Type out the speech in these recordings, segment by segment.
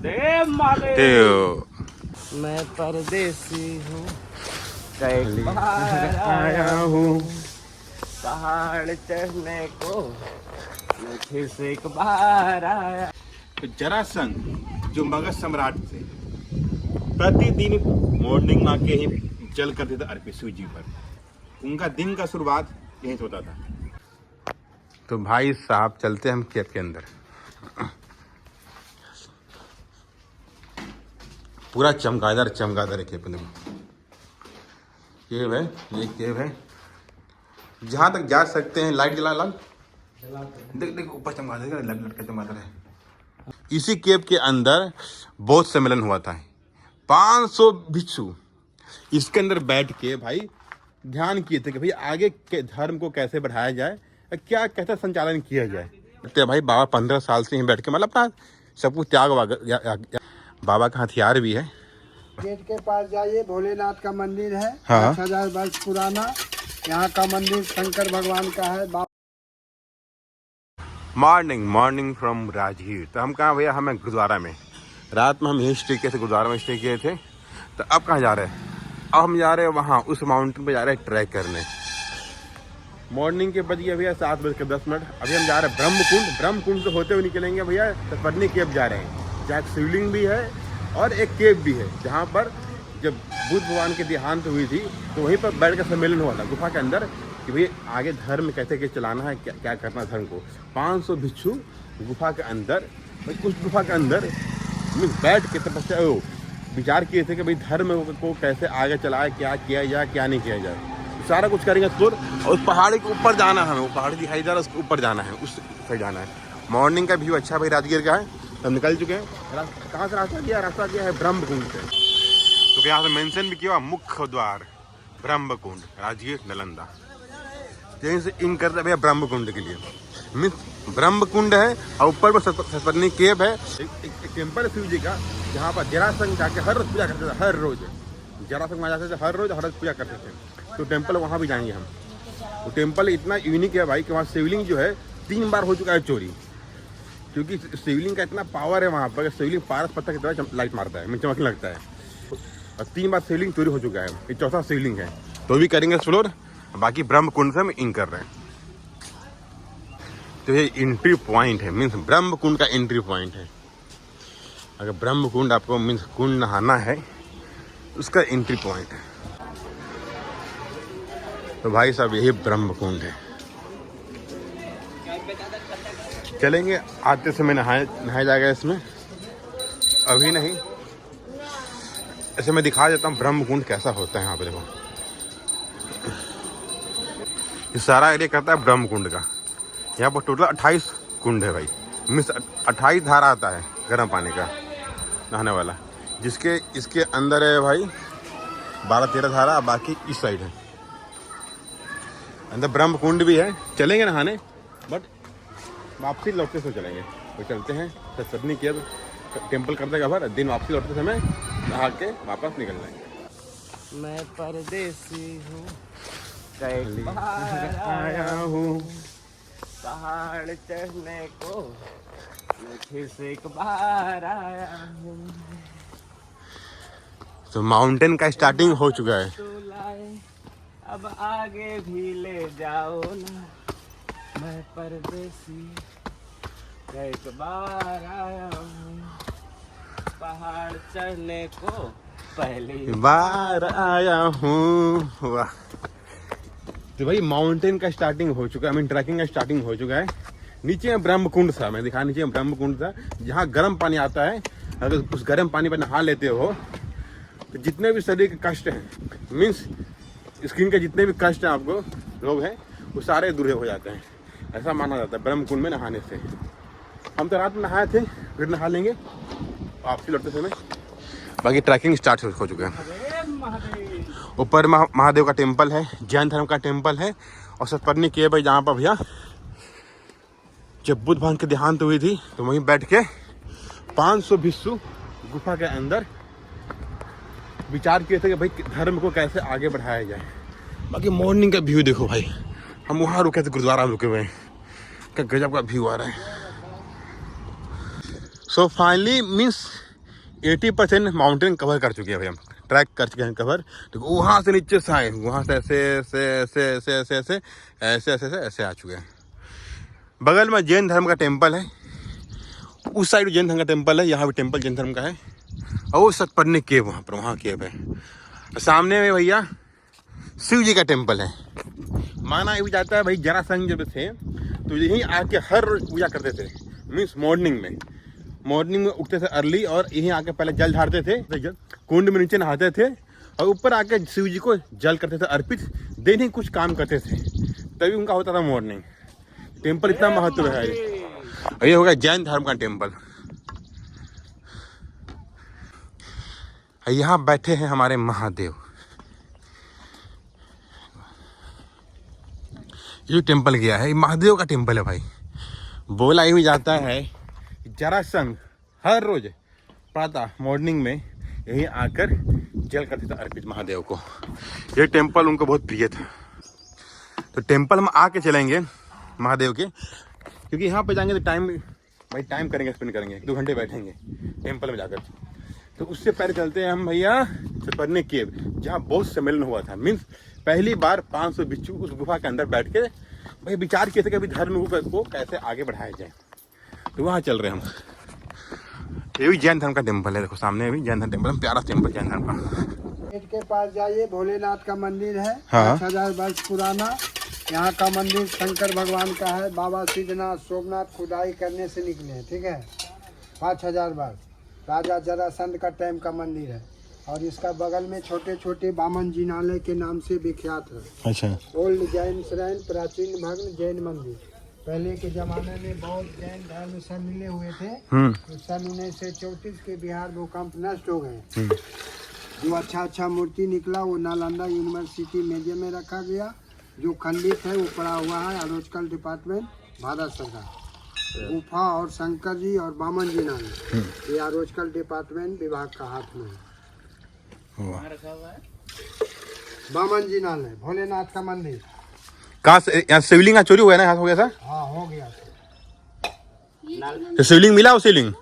महादेव महादेव। मैं परदेसी हूँ, कई बार आया हूँ पहाड़ चढ़ने को, मैं फिर से एक बार आया। तो जरासंध जो मगध सम्राट थे, प्रतिदिन मॉर्निंग में आके ही जल करते थे अर्पित शिव जी पर। उनका दिन का शुरुआत यहीं से होता था। तो भाई साहब चलते हम केव के अंदर। पूरा चमगादड़ चमगादड़ है केव है, ये केव है जहाँ तक जा सकते हैं। लाइट जला लाल, देख देख ऊपर चमगादड़ लटका चमगादड़ है। इसी केव के अंदर बौद्ध सम्मेलन हुआ था। 500 भिक्षु इसके अंदर बैठ के भाई ध्यान किए थे कि भाई आगे के धर्म को कैसे बढ़ाया जाए, क्या कैसे संचालन किया जाए। तो भाई बाबा 15 साल से यहीं बैठ के मतलब अपना सब कुछ त्याग बाबा का हथियार भी है। गेट के पास जाइए, भोलेनाथ का मंदिर है। हाँ। 5000 वर्ष पुराना यहाँ का मंदिर शंकर भगवान का है। Morning from Rajgir. तो हम कहाँ भैया, हमें गुरुद्वारा में। रात में हम यहीं स्टे किए थे, गुरुद्वारा में स्टे किए थे। तो अब कहाँ जा रहे हैं? अब हम जा रहे हैं वहाँ उस माउंटेन पे जा रहे हैं ट्रैक करने। मॉर्निंग के बज गए भैया 7:10। अभी हम जा रहे हैं ब्रह्मकुंड से होते हुए निकलेंगे भैया। सतपनी केव जा रहे हैं, जहाँ एक शिवलिंग भी है और एक केव भी है, जहाँ पर जब बुद्ध भगवान की देहांत हुई थी तो वहीं पर बैठ कर सम्मेलन हुआ था गुफा के अंदर कि भाई आगे धर्म कैसे कैसे चलाना है, क्या करना धर्म को। 500 भिक्षु गुफा के अंदर, उस गुफा के अंदर बैठ के तपस्या विचार किए थे कि भाई धर्म को कैसे आगे चलाए, क्या किया जाए क्या नहीं किया जाए। सारा कुछ करेंगे एक्सप्लोर। और उस पहाड़ी के ऊपर जाना है हमें, वो पहाड़ी दिखाई जा रहा है, उसके ऊपर जाना है, उस साइड जाना है। मॉर्निंग का व्यू अच्छा भाई राजगीर का है। हम निकल चुके हैं। कहाँ से रास्ता गया है ब्रह्मकुंड से। तो यहाँ से मेंशन भी किया मुख्य द्वार ब्रह्मकुंड राजगीर नालंदा। यहीं से इन करते भैया ब्रह्मकुंड के लिए। मीन्स ब्रह्मकुंड है और ऊपर पर सतपनी केव है। एक टेम्पल है शिव जी का, जहाँ पर जरासंध जाके हर रोज पूजा करते थे। हर रोज जरासंध वहाँ जाते थे, हर रोज पूजा करते थे। तो टेम्पल वहाँ भी जाएंगे हम। तो टेम्पल इतना यूनिक है भाई कि वहाँ शिवलिंग जो है 3 बार हो चुका है चोरी, क्योंकि शिवलिंग का इतना पावर है वहाँ पर। शिवलिंग पारस पत्थर की तरह लाइट मारता है, चमकने लगता है। और 3 बार शिवलिंग चोरी हो चुका है, ये चौथा शिवलिंग है। तो भी करेंगे एक्सप्लोर। बाकी ब्रह्मकुंड से हम इन कर रहे हैं। तो ये एंट्री पॉइंट है, मीन्स ब्रह्मकुंड का एंट्री पॉइंट है। अगर ब्रह्मकुंड आपको मीन्स कुंड नहाना है, उसका एंट्री पॉइंट है। तो भाई साहब यही ब्रह्मकुंड है। चलेंगे, आते समय नहाया जाएगा इसमें, अभी नहीं। ऐसे मैं दिखा देता हूँ ब्रह्मकुंड कैसा होता है यहाँ पे। देखो ये सारा एरिया कहता है ब्रह्मकुंड का। यहाँ पर टोटल 28 कुंड है भाई। मीन्स 28 धारा आता है गर्म पानी का नहाने वाला, जिसके इसके अंदर है भाई 12-13 धारा। बाकी इस साइड है, अंदर ब्रह्मकुंड भी है। चलेंगे नहाने, बट वापसी लौटते से चलेंगे। तो चलते हैं सतपनी केव टेम्पल करते कवर, दिन वापसी लौटते समय नहा के वापस निकल जाएंगे। मैं परदेसी हूँ, कई बार आया हूँ पहाड़ चढ़ने को, मैं फिर से एक बार आया हूँ। तो माउंटेन का स्टार्टिंग हो चुका है। तो लाए अब आगे भी ले जाओ ना, मैं परदेसी एक बार आया हूँ पहाड़ चढ़ने को, पहली बार आया हूँ। वाह। तो भाई माउंटेन का स्टार्टिंग हो चुका है, ट्रैकिंग का स्टार्टिंग हो चुका है। नीचे में ब्रह्मकुंड सा, मैं दिखा, नीचे में ब्रह्मकुंड सा, जहाँ गर्म पानी आता है। अगर उस गर्म पानी पर नहा लेते हो तो जितने भी शरीर के कष्ट हैं, मीन्स स्किन के जितने भी कष्ट हैं आपको लोग हैं, वो सारे दूर हो जाते हैं। ऐसा माना जाता है ब्रह्मकुंड में नहाने से। हम तो रात में नहाए थे, फिर नहा लेंगे वापसी लौटते समय। बाकी ट्रैकिंग स्टार्ट हो चुका है। ऊपर महादेव का टेम्पल है, जैन धर्म का टेम्पल है। और सतपनी केव है, जहाँ पर भैया जब बुद्ध भगवान की देहांत हुई थी तो वहीं बैठ के 500 भिक्षु गुफा के अंदर विचार किए थे कि भाई धर्म को कैसे आगे बढ़ाया जाए। बाकी मॉर्निंग का व्यू देखो भाई, हम वहाँ रुके थे, गुरुद्वारा रुके हुए हैं, क्या गजब का व्यू आ रहा है। So finally means 80% mountain cover कर चुके हैं भाई, हम ट्रैक कर चुके हैं कवर। तो वहाँ से नीचे से आए, वहाँ से ऐसे ऐसे ऐसे ऐसे ऐसे ऐसे ऐसे ऐसे ऐसे ऐसे आ चुके हैं। बगल में जैन धर्म का टेम्पल है, उस साइड जैन धर्म का टेम्पल है, यहाँ भी टेम्पल जैन धर्म का है। और वो सतपन्नी केव, वहाँ पर वहाँ केव है। सामने में भैया शिव जी का टेम्पल है। माना ये भी जाता है भाई जरासंध जब थे तो यहीं आके हर रोज पूजा करते थे, मीन्स मॉर्निंग में उठते थे अर्ली, और यहीं आके पहले जल ढारते थे, कुंड में नीचे नहाते थे और ऊपर आके शिव जी को जल करते थे अर्पित, देन ही कुछ काम करते थे, तभी उनका होता था मॉर्निंग। टेम्पल इतना महत्व है। ये हो गया जैन धर्म का टेम्पल। यहाँ बैठे हैं हमारे महादेव। ये टेम्पल गया है, ये महादेव का टेम्पल है भाई। बोला ही जाता है जरासंध हर रोज प्रातः मॉर्निंग में यहीं आकर जल करते थे अर्पित महादेव को। ये टेम्पल उनको बहुत प्रिय था। तो टेम्पल हम आके चलेंगे महादेव के, क्योंकि यहाँ पे जाएंगे तो टाइम करेंगे, स्पेंड करेंगे, 2 घंटे बैठेंगे टेम्पल में जाकर। तो उससे पहले चलते हैं हम भैया सतपन्नी केव, जहाँ बौद्ध सम्मेलन हुआ था। मीन्स पहली बार 500 बिच्छू उस गुफा के अंदर बैठ के भाई विचार किए थे कि अभी धर्म को कैसे आगे बढ़ाया जाए। तो वहाँ चल रहे हैं हम। ये भी जैन धर्म का टेम्पल है, देखो सामने भी जैन धर्म टेम्पल, प्यारा टेम्पल जैन धर्म का। गेट के पास जाइए, भोलेनाथ का मंदिर है, हाँ। 5000 वर्ष पुराना। यहाँ का मंदिर शंकर भगवान का है। बाबा सिद्धनाथ सोमनाथ खुदाई करने से निकले हैं, ठीक है। 5000 वर्ष राजा जरासंध का टाइम का मंदिर है। और इसका बगल में छोटे छोटे बामन जिनालय के नाम से विख्यात है। अच्छा। ओल्ड जैन श्राइन, प्राचीन भग्न जैन मंदिर। पहले के जमाने में बहुत जैन धर्म सम्मिले हुए थे। तो सन 1934 के बिहार भूकंप नष्ट हो गए। जो अच्छा मूर्ति निकला वो नालंदा यूनिवर्सिटी म्यूजियम में रखा गया। जो खंडित है वो पड़ा हुआ है आर्कोलॉजिकल डिपार्टमेंट, भारत सरकार। गुफा और शंकर जी और बामन जी नाम ये आर्कोलॉजिकल डिपार्टमेंट विभाग का हाथ में है। बामन जी नाल है, भोलेनाथ का मंदिर। कहाँ से यहाँ शिवलिंग का चोरी हुआ है ना, यहाँ हो गया था? हाँ हो गया। तो शिवलिंग मिला? वो शिवलिंग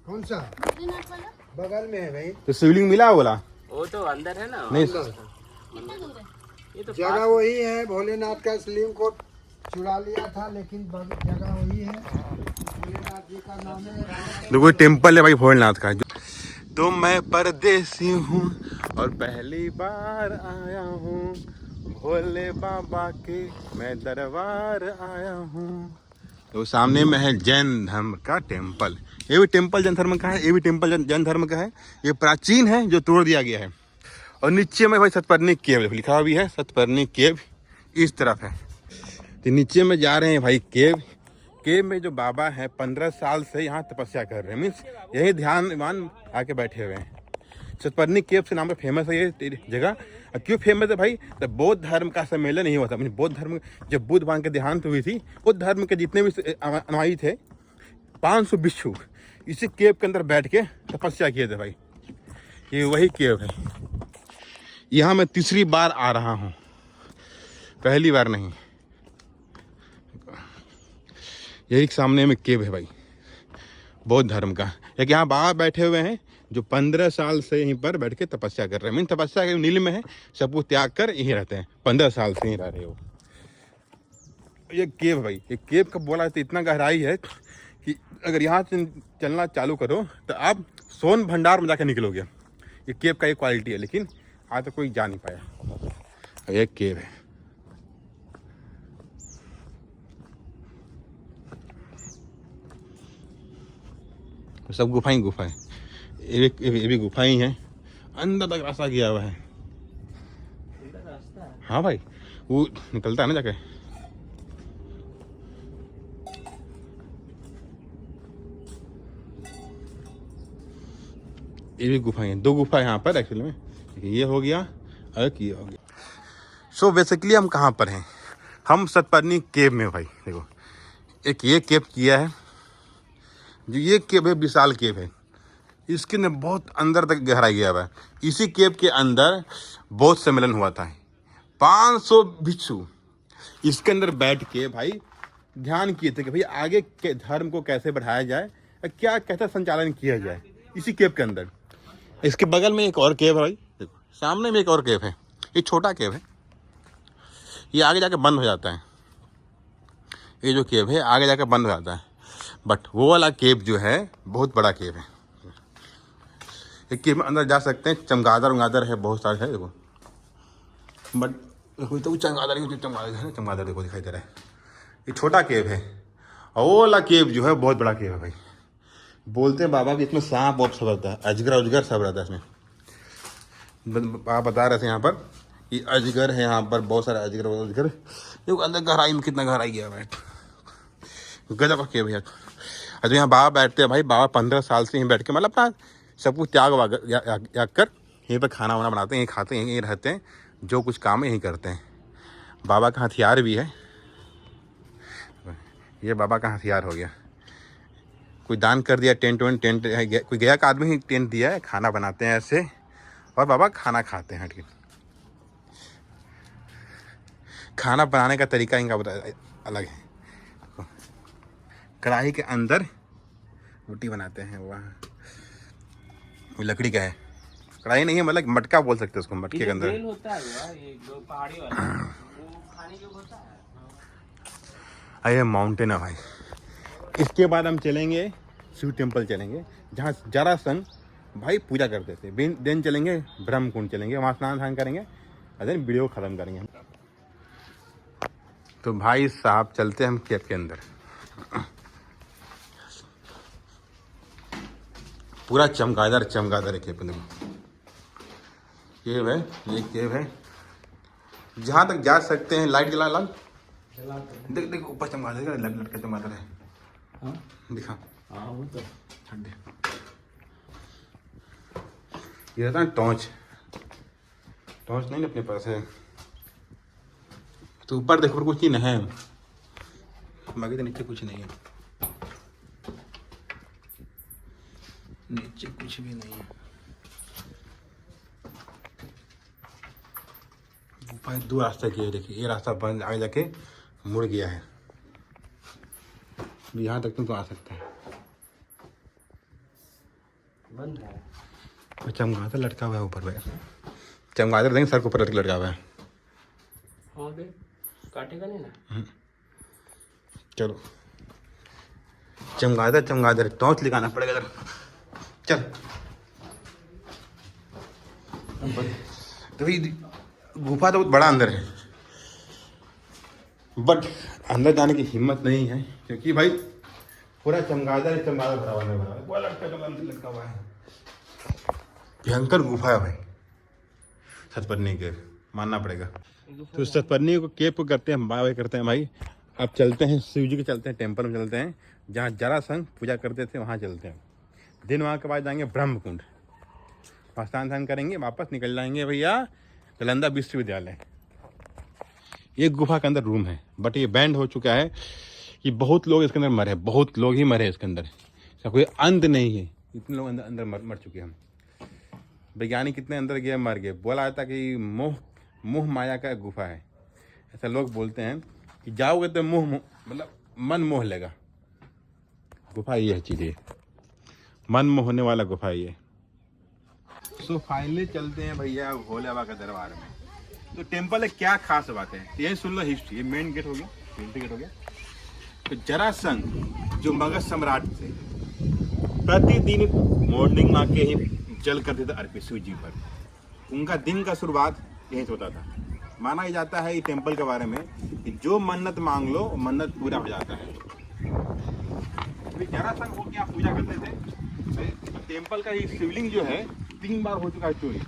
कौन सा? बगल में है भाई। तो शिवलिंग मिला बोला? वो तो अंदर है ना। नहीं, ये तो जगह वही है। भोलेनाथ का शिवलिंग को चुरा लिया था, लेकिन जगह वही है। भोलेनाथ जी का नाम है। देखो टेम्पल है भाई भोलेनाथ का। तो मैं परदेसी हूँ और पहली बार आया हूँ, भोले बाबा के मैं दरबार आया हूँ। तो सामने में है जैन धर्म का टेम्पल। ये भी टेम्पल जैन धर्म का है, ये भी टेम्पल जैन धर्म का है। ये प्राचीन है जो तोड़ दिया गया है। और नीचे में भाई सतपन्नी केव लिखा हुआ भी है। सतपन्नी केव इस तरफ है। तो नीचे में जा रहे हैं भाई केव में जो बाबा है 15 साल से यहाँ तपस्या कर रहे हैं। मीन्स यही ध्यान आके बैठे हुए हैं। सतपन्नी केव से नाम पे फेमस है ये जगह। क्यों फेमस है भाई? तो बौद्ध धर्म का सम्मेलन नहीं हुआ था। बौद्ध धर्म जब बुद्ध भगवान के देहांत हुई थी, बौद्ध धर्म के जितने भी अनुयायी थे 500 बिच्छू इसी केव के अंदर बैठ के तपस्या किए थे भाई। ये वही केव है। यहाँ मैं तीसरी बार आ रहा हूँ, पहली बार नहीं। यही सामने में केव है भाई बौद्ध धर्म का। एक यहाँ बाबा बैठे हुए हैं जो 15 साल से यहीं पर बैठ के तपस्या कर रहे हैं। मीन तपस्या के नील में है, सब कुछ त्याग कर यहीं रहते हैं। 15 साल से यहीं रह रहे हो। ये केव भाई, ये केव का बोला तो इतना गहराई है कि अगर यहाँ से चलना चालू करो तो आप सोन भंडार में जाके निकलोगे। ये केव का एक क्वालिटी है, लेकिन आज तो कोई जा नहीं पाया। ये केव है। सब गुफाएं ये भी गुफाएं हैं। अंदर तक रास्ता किया हुआ है। हाँ भाई, वो निकलता है ना जाके। ये भी गुफाएं हैं, 2 गुफा यहाँ पर एक्चुअली में। ये हो गया और ये हो गया। सो बेसिकली हम कहाँ पर हैं? हम सतपन्नी केव में भाई। देखो एक ये केव किया है, जो ये केव है विशाल केव है। इसके अंदर बहुत अंदर तक गहराई गया हुआ है। इसी केव के अंदर बौद्ध सम्मेलन हुआ था। 500 भिक्षु इसके अंदर बैठ के भाई ध्यान किए थे कि भाई आगे के धर्म को कैसे बढ़ाया जाए, क्या कैसा संचालन किया जाए इसी केव के अंदर। इसके बगल में एक और केव है भाई, देखो सामने में एक और केव है। ये छोटा केव है, ये आगे जाके बंद हो जाता है। ये जो केव है आगे जाके बंद हो जाता है, बट वो वाला केव जो है बहुत बड़ा केव है। एक केव में अंदर जा सकते हैं, चमगादड़ उमगादड़ है बहुत सारे है देखो, बट देखो तो चमगादड़ है, चमगादड़ देखो दिखाई दे रहा है। ये छोटा केव है और वो वाला केव जो है बहुत बड़ा केव है भाई। बोलते हैं बाबा कि इसमें सांप वॉप सब रहता है, अजगर उजगर सब रहता है इसमें। आप बता रहे थे यहाँ पर कि अजगर है, यहाँ पर बहुत सारे अजगर उजगर। देखो अंदर गहराई में कितना गहराई गया भाई, गजब के भैया। अरे यहाँ बाबा बैठते हैं भाई, बाबा 15 साल से यहीं बैठ के मतलब अपना सब कुछ त्याग कर यहीं पर खाना वाना बनाते हैं, यहीं खाते हैं, यहीं रहते हैं, जो कुछ काम है यहीं करते हैं। बाबा का हथियार भी है, ये बाबा का हथियार हो गया। कोई दान कर दिया टेंट वेंट, कोई गया का आदमी ही टेंट दिया है, खाना बनाते हैं ऐसे और बाबा खाना खाते हैं। हटके खाना बनाने का तरीका इनका अलग है। कढ़ाई के अंदर रोटी बनाते हैं, वहाँ लकड़ी का है, कढ़ाई नहीं है, मतलब मटका बोल सकते हैं उसको, मटके के अंदर होता है ये जो पहाड़ी वाला वो खाने के होता है। ये माउंटेन है भाई। इसके बाद हम चलेंगे शिव टेम्पल चलेंगे, जहाँ जरासंध भाई पूजा करते थे। देन चलेंगे ब्रह्म कुंड चलेंगे, वहाँ स्नान करेंगे और देन वीडियो ख़त्म करेंगे। तो भाई साहब चलते हैं हम केव के अंदर। पूरा चमगादड़ है केव में। केव है, ये केव है, जहाँ तक जा सकते हैं। लाइट जला लाल, देख देख ऊपर चमगादड़ लटका चमगादड़ है। हाँ दिखा, हाँ वो तो ठंडे। ये रहता है टॉर्च नहीं अपने पास है, तो ऊपर देखो कुछ ही नहीं है, बाकी तो नीचे कुछ नहीं है, नीचे कुछ भी नहीं है। ऊपर 2 रास्ता किया है, देखिए ये रास्ता बंद, आगे जाके मुड़ गया है। यहाँ तक तो आ सकता है, बंद है। और चमगादड़ लटका हुआ है ऊपर में, चमगादड़ देंगे सर के ऊपर लटका हुआ है। हाँ बे, काटेगा नहीं ना। चलो चमगादड़ टॉर्च लगाना पड़ेगा इधर, चल। तो गुफा तो बहुत बड़ा अंदर है, बट अंदर जाने की हिम्मत नहीं है, क्योंकि भाई पूरा चमगादड़ भरा हुआ है, पूरा लटका हुआ है। भयंकर गुफा है भाई, सतपन्नी के मानना पड़ेगा। तो सतपन्नी को केव को करते हैं, हम बाबा करते हैं भाई। अब चलते हैं शिव जी के, चलते हैं टेम्पल में, चलते हैं जहाँ जरासंध पूजा करते थे, वहाँ चलते हैं। दिन वहाँ के बाद जाएंगे ब्रह्म कुंड, स्नान करेंगे, वापस निकल जाएंगे भैया नालंदा विश्वविद्यालय। एक गुफा के अंदर रूम है, बट ये बैंड हो चुका है कि बहुत लोग इसके अंदर मरे, बहुत लोग ही मरे इसके अंदर, इसका कोई अंत नहीं है। इतने लोग अंदर मर चुके हैं। हम वैज्ञानिक कितने अंदर गए, मर गए। बोला जाता कि मोह माया का गुफा है, ऐसा लोग बोलते हैं कि जाओगे तो मतलब मन मोह लेगा। गुफा ये है चीज़, मन मोहने वाला गुफा ये। सो फाइनली चलते हैं भैया भोले बाबा के दरबार में। तो टेम्पल है, क्या खास बात है यही सुन लो हिस्ट्री। ये मेन गेट हो गया, एंट्री गेट हो गया। तो जरासंध जो मगध सम्राट थे, प्रतिदिन मॉर्निंग में आके ही जल करते थे अर्पित शिव जी पर। उनका दिन का शुरुआत यहीं से होता था। माना जाता है ये टेम्पल के बारे में कि जो मन्नत मांग लो मन्नत पूरा हो जाता है। जरासंध वो क्या पूजा करते थे, टेम्पल का ये शिवलिंग जो है 3 बार हो चुका है चोरी,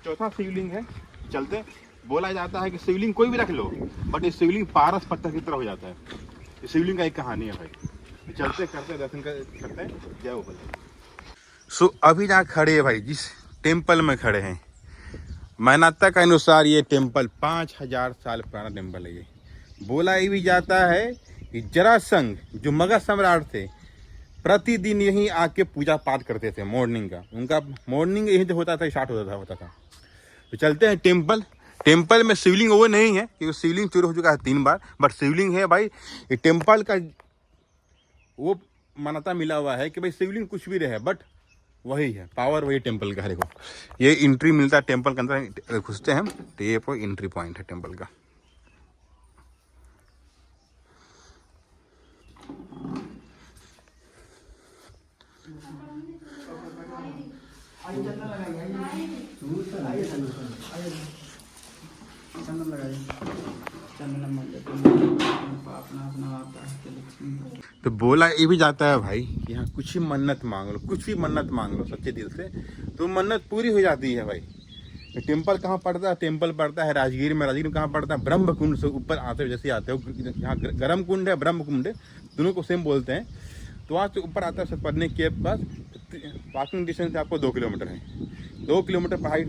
4था शिवलिंग है। चलते बोला जाता है कि शिवलिंग कोई भी रख लो, बट ये शिवलिंग पारस पत्थर की तरह हो जाता है। ये शिवलिंग का एक कहानी है भाई। चलते करते दर्शन करते जय हो भोले। सो अभी जहाँ खड़े हैं भाई, जिस टेम्पल में खड़े हैं, मान्यता के अनुसार ये टेम्पल 5000 साल पुराना टेम्पल है। ये बोला ये भी जाता है कि जरासंध जो मगध सम्राट थे, प्रतिदिन यहीं आके पूजा पाठ करते थे। मॉर्निंग का उनका मॉर्निंग यहीं से होता था, स्टार्ट होता था। तो चलते हैं टेम्पल में शिवलिंग वो नहीं है, क्योंकि शिवलिंग चोरी हो चुका है 3 बार, बट शिवलिंग है भाई। ये टेम्पल का वो मान्यता मिला हुआ है कि भाई शिवलिंग कुछ भी रहे, बट वही है पावर, वही टेम्पल का है। देखो ये एंट्री मिलता है टेम्पल के अंदर, घुसते हैं हम तो ये एंट्री पॉइंट है टेम्पल का। तो बोला ये भी जाता है भाई कि यहाँ कुछ ही मन्नत मांग लो, कुछ भी मन्नत मांग लो सच्चे दिल से तो मन्नत पूरी हो जाती है भाई। टेम्पल कहाँ पड़ता है? टेम्पल पड़ता है राजगीर में। राजगीर में कहाँ पड़ता है? ब्रह्म कुंड से ऊपर आते हो, जैसे आते हो यहाँ गर्म कुंड है, ब्रह्म कुंड है, दोनों को सेम बोलते हैं। तो वहाँ से ऊपर आता है पढ़ने के पास, वॉकिंग डिस्टेंस आपको 2 किलोमीटर है। 2 किलोमीटर पहाड़,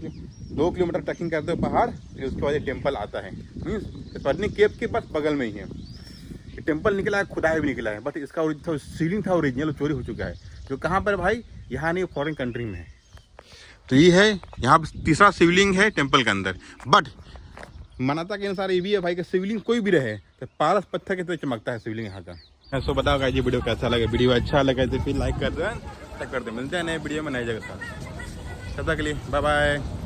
2 किलोमीटर ट्रैकिंग करते हो पहाड़, फिर उसके बाद ये टेम्पल आता है। मीन्स पढ़ने केव के पास बगल में ही है। टेम्पल निकला है, खुदाई भी निकला है, बट इसका सीलिंग था ओरिजिनल, चोरी हो चुका है। जो कहाँ पर भाई? यहाँ नहीं, फॉरेन कंट्री में है। तो ये है यहाँ पर तीसरा शिवलिंग है टेम्पल के अंदर। बट मान्यता के अनुसार ये भी है भाई कि शिवलिंग कोई भी रहे तो पारस पत्थर की तरह चमकता है शिवलिंग यहाँ का। सो बताओ ये वीडियो कैसा लगे? वीडियो अच्छा लगे तो फिर लाइक कर दो, मिलते हैं नए वीडियो में नई जगह। तब तक के लिए बाय बाय।